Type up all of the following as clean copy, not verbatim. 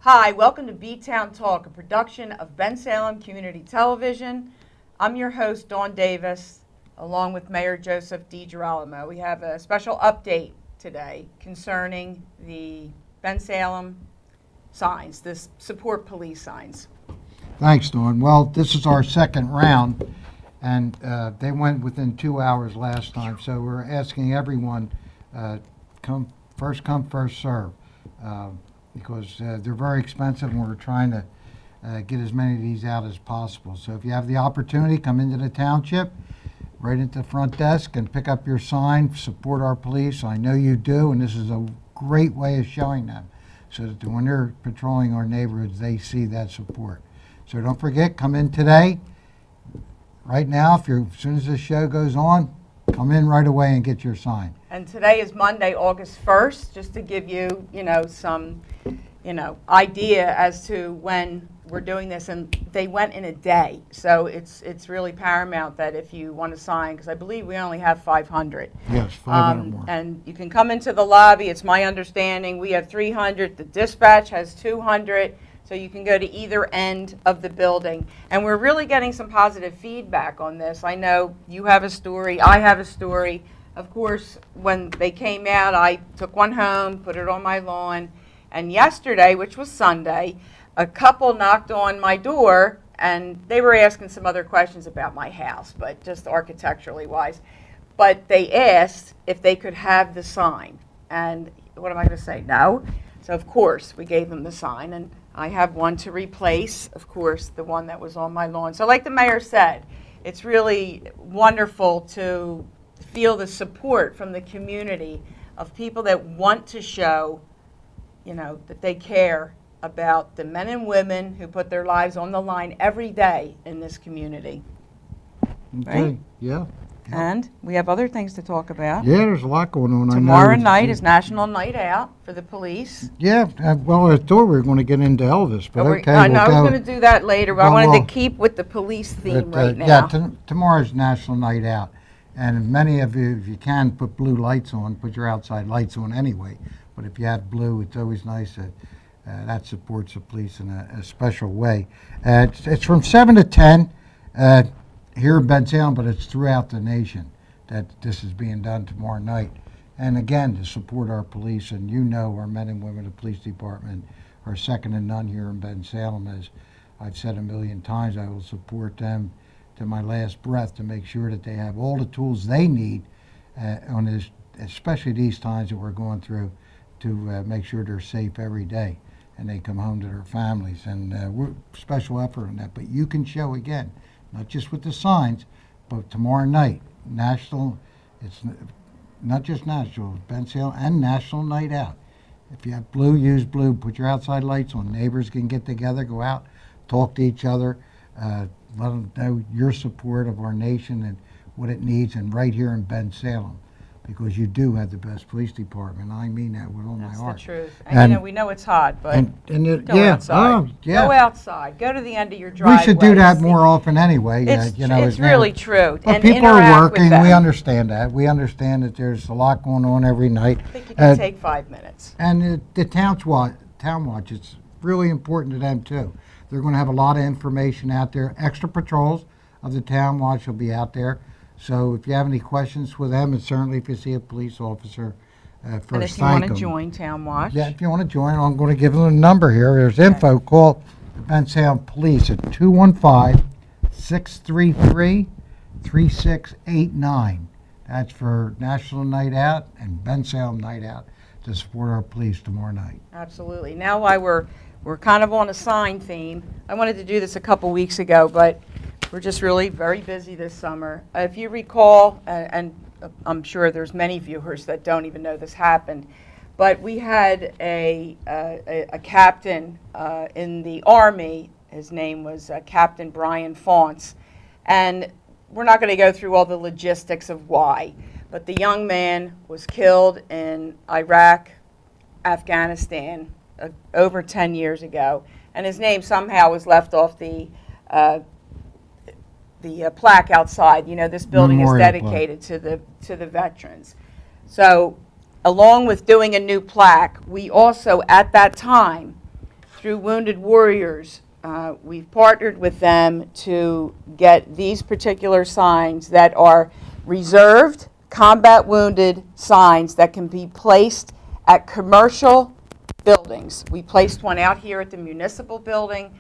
Hi, welcome to B-Town Talk, a production of Bensalem Community Television. I'm your host, Dawn Davis, along with Mayor Joseph DiGirolamo. We have a special update today concerning the Bensalem signs, this Support Police signs. Thanks, Dawn. Well, this is our second round, and they went within 2 hours last time, so we're asking everyone, first come, first serve, because they're very expensive, and we're trying to get as many of these out as possible. So if you have the opportunity, come into the township, right at the front desk, and pick up your sign, support our police. I know you do, and this is a great way of showing them, so that when they're patrolling our neighborhoods, they see that support. So don't forget, come in today. Right now, as soon as this show goes on, come in right away and get your sign. And today is Monday, August 1st, just to give you, some, idea as to when we're doing this. And they went in a day, so it's really paramount that if you want to sign, because I believe we only have 500. Yes, 500 more. And you can come into the lobby. It's my understanding we have 300. The dispatch has 200. So you can go to either end of the building. And we're really getting some positive feedback on this. I know you have a story, I have a story. Of course, when they came out, I took one home, put it on my lawn. And yesterday, which was Sunday, a couple knocked on my door, and they were asking some other questions about my house, but just architecturally wise. But they asked if they could have the sign. And what am I going to say? No. So, of course, we gave them the sign. And I have one to replace, of course, the one that was on my lawn. So like the mayor said, it's really wonderful to feel the support from the community of people that want to show, that they care about the men and women who put their lives on the line every day in this community. Okay, Right? yeah. And we have other things to talk about. Yeah, there's a lot going on. Tomorrow I know night is National Night Out for the police. Yeah, well, I thought we were going to get into Elvis, but okay, I know, I we'll was go. going to do that later, but I wanted to keep with the police theme right now. Yeah, tomorrow's National Night Out, and many of you, if you can, put blue lights on, put your outside lights on anyway. But if you have blue, it's always nice that that supports the police in a special way. It's from 7 to 10 here in Bensalem, but it's throughout the nation that this is being done tomorrow night. And again, to support our police, and our men and women of the police department are second to none here in Bensalem. As I've said a million times, I will support them to my last breath to make sure that they have all the tools they need on this, especially these times that we're going through, to make sure they're safe every day and they come home to their families. And we're special effort on that. But you can show again, not just with the signs, but tomorrow night, it's not just National, Bensalem and National Night Out. If you have blue, use blue. Put your outside lights on. Neighbors can get together, go out, talk to each other, let them know your support of our nation and what it needs, and right here in Bensalem, because you do have the best police department. I mean that with all my heart. That's the truth. And we know it's hot, but go outside. Go outside. Go to the end of your driveway. We should do that more often anyway. It's really true. But and people are working. We understand that. We understand that there's a lot going on every night. I think you can take 5 minutes. And the town watch, it's really important to them too. They're going to have a lot of information out there. Extra patrols of the town watch will be out there. So if you have any questions with them, and certainly if you see a police officer, first And if you thank want to them. join Town Watch. Yeah, if you want to join, I'm going to give them a number here. There's info. Call the Bensalem Police at 215-633-3689. That's for National Night Out and Bensalem Night Out to support our police tomorrow night. Absolutely. Now, while we're kind of on a sign theme, I wanted to do this a couple weeks ago, but we're just really very busy this summer. If you recall, and I'm sure there's many viewers that don't even know this happened, but we had a captain in the Army. His name was Captain Brian Faunce. And we're not going to go through all the logistics of why, but the young man was killed in Iraq, Afghanistan, over 10 years ago. And his name somehow was left off the plaque outside. This building Memorial is dedicated to the veterans. So along with doing a new plaque, we also at that time, through Wounded Warriors, we've partnered with them to get these particular signs that are reserved combat wounded signs that can be placed at commercial buildings. We placed one out here at the municipal building.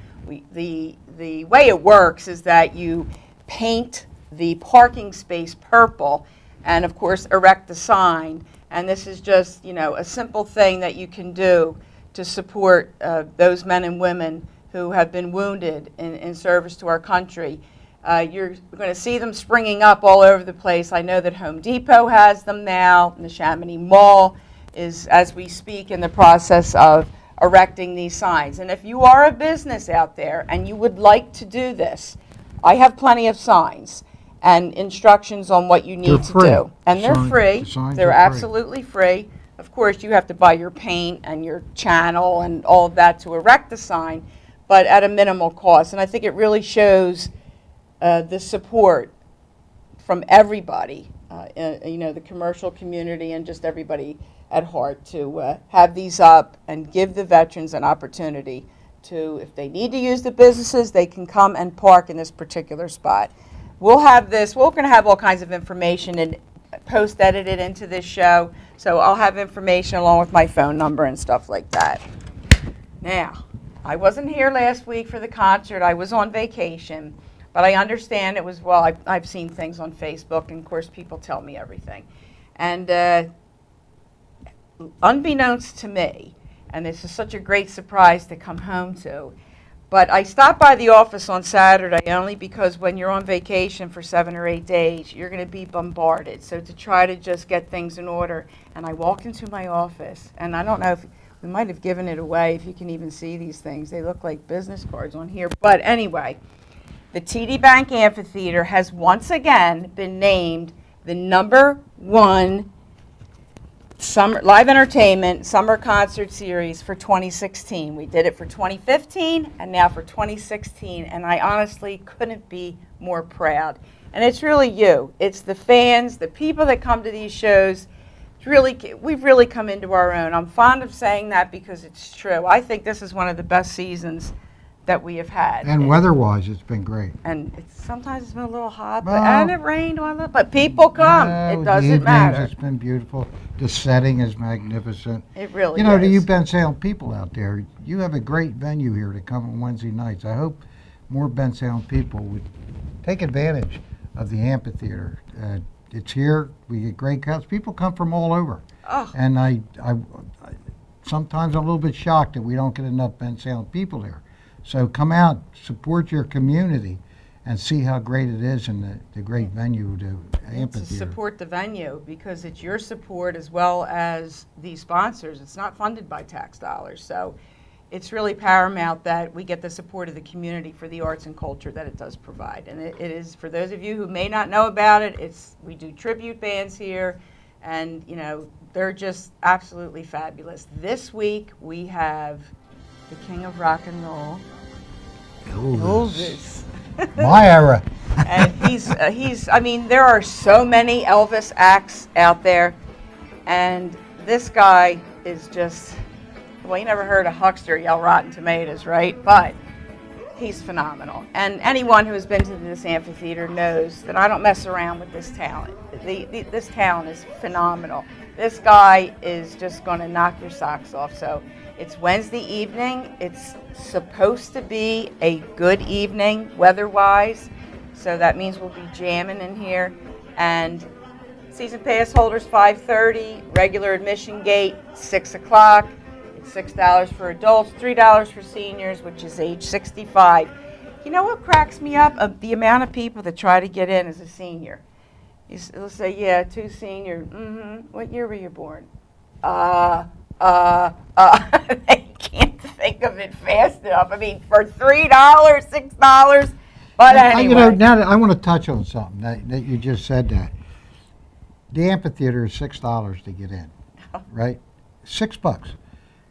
The way it works is that you paint the parking space purple and, of course, erect the sign. And this is just, a simple thing that you can do to support those men and women who have been wounded in service to our country. You're going to see them springing up all over the place. I know that Home Depot has them now, and the Chamonix Mall is, as we speak, in the process of erecting these signs. And if you are a business out there and you would like to do this, I have plenty of signs and instructions on what you need to do. And they're free. They're absolutely free. Of course, you have to buy your paint and your channel and all of that to erect the sign, but at a minimal cost. And I think it really shows the support from everybody, the commercial community and just everybody at heart to have these up and give the veterans an opportunity to, if they need to use the businesses, they can come and park in this particular spot. We'll have this, we're going to have all kinds of information and post-edited into this show, so I'll have information along with my phone number and stuff like that. Now, I wasn't here last week for the concert. I was on vacation, but I understand it was, I've seen things on Facebook, and of course people tell me everything. And unbeknownst to me, and this is such a great surprise to come home to, but I stopped by the office on Saturday only because when you're on vacation for 7 or 8 days, you're going to be bombarded. So to try to just get things in order, and I walked into my office, and I don't know if we might have given it away, if you can even see these things. They look like business cards on here. But anyway, the TD Bank Amphitheater has once again been named the #1 summer live entertainment summer concert series for 2016. We did it for 2015 and now for 2016, and I honestly couldn't be more proud. And it's really you. It's the fans, the people that come to these shows. We've really come into our own. I'm fond of saying that because it's true. I think this is one of the best seasons that we have had. And weather-wise, it's been great. And sometimes it's been a little hot, and it rained on it, but people come. It doesn't matter. It's been beautiful. The setting is magnificent. It really is. To you Bensalem people out there, you have a great venue here to come on Wednesday nights. I hope more Bensalem people would take advantage of the amphitheater. It's here. We get great crowds. People come from all over. Oh. And I sometimes I'm a little bit shocked that we don't get enough Bensalem people here. So come out, support your community, and see how great it is in the great venue, the amphitheater. To support the venue, because it's your support as well as the sponsors. It's not funded by tax dollars. So it's really paramount that we get the support of the community for the arts and culture that it does provide. And it is, for those of you who may not know about it, we do tribute bands here, and they're just absolutely fabulous. This week we have the king of rock and roll, Elvis. My era. And there are so many Elvis acts out there, and this guy is just, you never heard a huckster yell Rotten Tomatoes, right? But he's phenomenal. And anyone who has been to this amphitheater knows that I don't mess around with this talent. This talent is phenomenal. This guy is just going to knock your socks off. So it's Wednesday evening. It's supposed to be a good evening weather-wise. So that means we'll be jamming in here. And season pass holders, 5:30. Regular admission gate, 6 o'clock. It's $6 for adults, $3 for seniors, which is age 65. You know what cracks me up? The amount of people that try to get in as a senior. They'll say, yeah, 2 senior. What year were you born? They can't think of it fast enough. For $3, $6. But anyway. Now that I want to touch on something that you just said that. The amphitheater is $6 to get in, right? $6.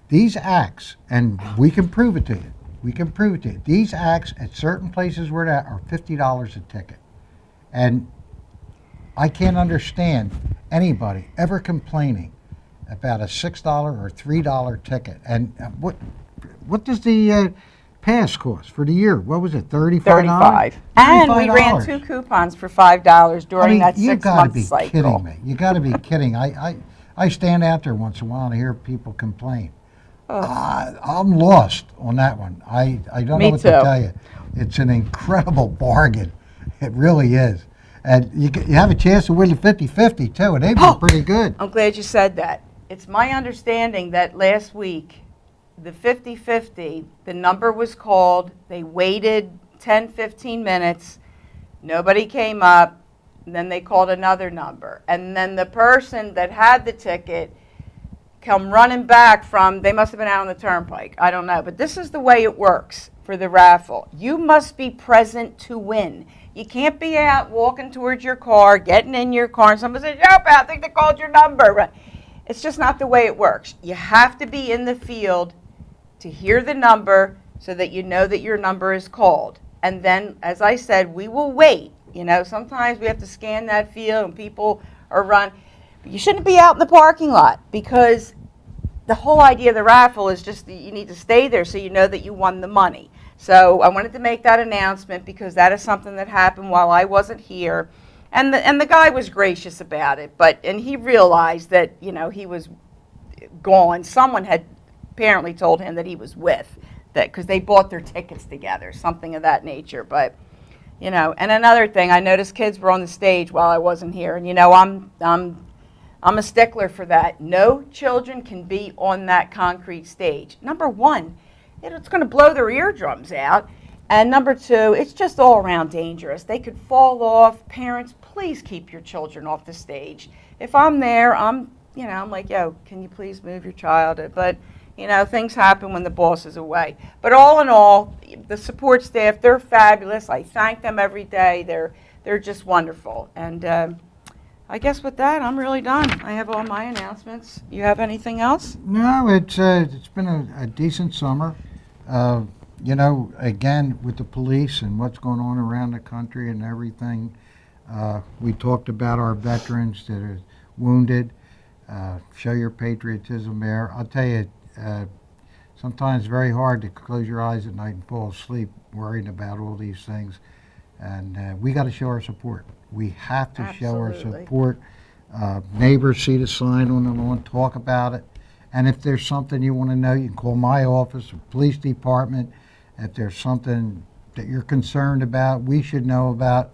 These acts, and we can prove it to you. These acts at certain places where they're at are $50 a ticket. And I can't understand anybody ever complaining about a $6 or $3 ticket. And what does the pass cost for the year? What was it, $35? 35. And we ran $35. 2 coupons for $5 during that you gotta 6-month be cycle. kidding me. You got to be kidding. I stand out there once in a while and hear people complain. I'm lost on that one. I don't Me know what too. to tell you. It's an incredible bargain. It really is. And you have a chance to win the 50-50 too, and they've been pretty good. I'm glad you said that. It's my understanding that last week, the 50-50, the number was called, they waited 10, 15 minutes, nobody came up, and then they called another number. And then the person that had the ticket come running back from, they must have been out on the turnpike, I don't know. But this is the way it works for the raffle. You must be present to win. You can't be out walking towards your car, getting in your car, and somebody says, yep, I think they called your number. It's just not the way it works. You have to be in the field to hear the number so that you know that your number is called. And then, as I said, we will wait. You know, sometimes we have to scan that field and people are run. But you shouldn't be out in the parking lot because the whole idea of the raffle is just that you need to stay there so you know that you won the money. So I wanted to make that announcement because that is something that happened while I wasn't here. And the guy was gracious about it, and he realized that, you know, he was gone. Someone had apparently told him that he was with, that because they bought their tickets together, something of that nature. But, you know, and another thing, I noticed kids were on the stage while I wasn't here, and you know, I'm a stickler for that. No children can be on that concrete stage. Number one, it's going to blow their eardrums out. And number two, it's just all around dangerous. They could fall off. Parents, please keep your children off the stage. If I'm there, I'm like, yo, can you please move your child? But, you know, things happen when the boss is away. But all in all, the support staff, they're fabulous. I thank them every day. They're just wonderful. And I guess with that, I'm really done. I have all my announcements. You have anything else? No, it's been a decent summer. You know, again, with the police and what's going on around the country and everything, we talked about our veterans that are wounded. Show your patriotism there. I'll tell you, sometimes it's very hard to close your eyes at night and fall asleep worrying about all these things. And we got to show our support. We have to show our support. Neighbors see the sign on the lawn, talk about it. And if there's something you want to know, you can call my office or police department. If there's something that you're concerned about, we should know about.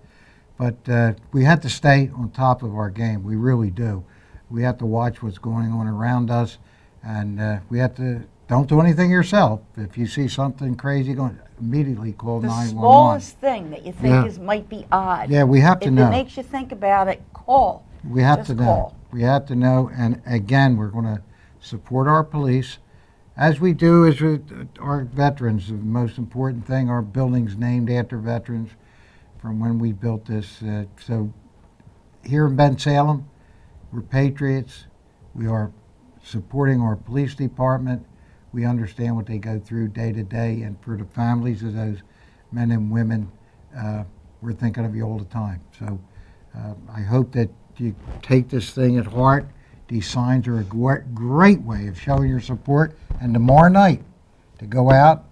But we have to stay on top of our game. We really do. We have to watch what's going on around us. And we have to, don't do anything yourself. If you see something crazy going, immediately call 911. The smallest thing that you think might be odd. Yeah, we have to know. If it makes you think about it, call. We have to know. Call. We have to know. And again, we're going to support our police. As we do is with our veterans, the most important thing, our building's named after veterans from when we built this. So here in Bensalem, we're patriots. We are supporting our police department. We understand what they go through day to day, and for the families of those men and women, we're thinking of you all the time. So I hope that you take this thing at heart. These signs are a great way of showing your support. And tomorrow night, to go out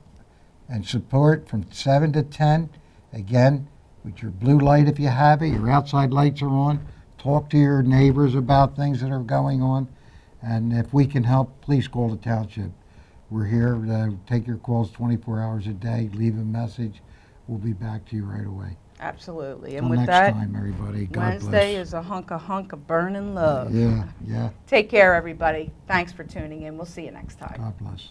and support from 7 to 10, again, with your blue light if you have it, your outside lights are on. Talk to your neighbors about things that are going on. And if we can help, please call the township. We're here to take your calls 24 hours a day. Leave a message. We'll be back to you right away. Absolutely. And Till with next that, time, everybody. God Wednesday bless. is a hunk of burning love. Yeah. Take care, everybody. Thanks for tuning in. We'll see you next time. God bless.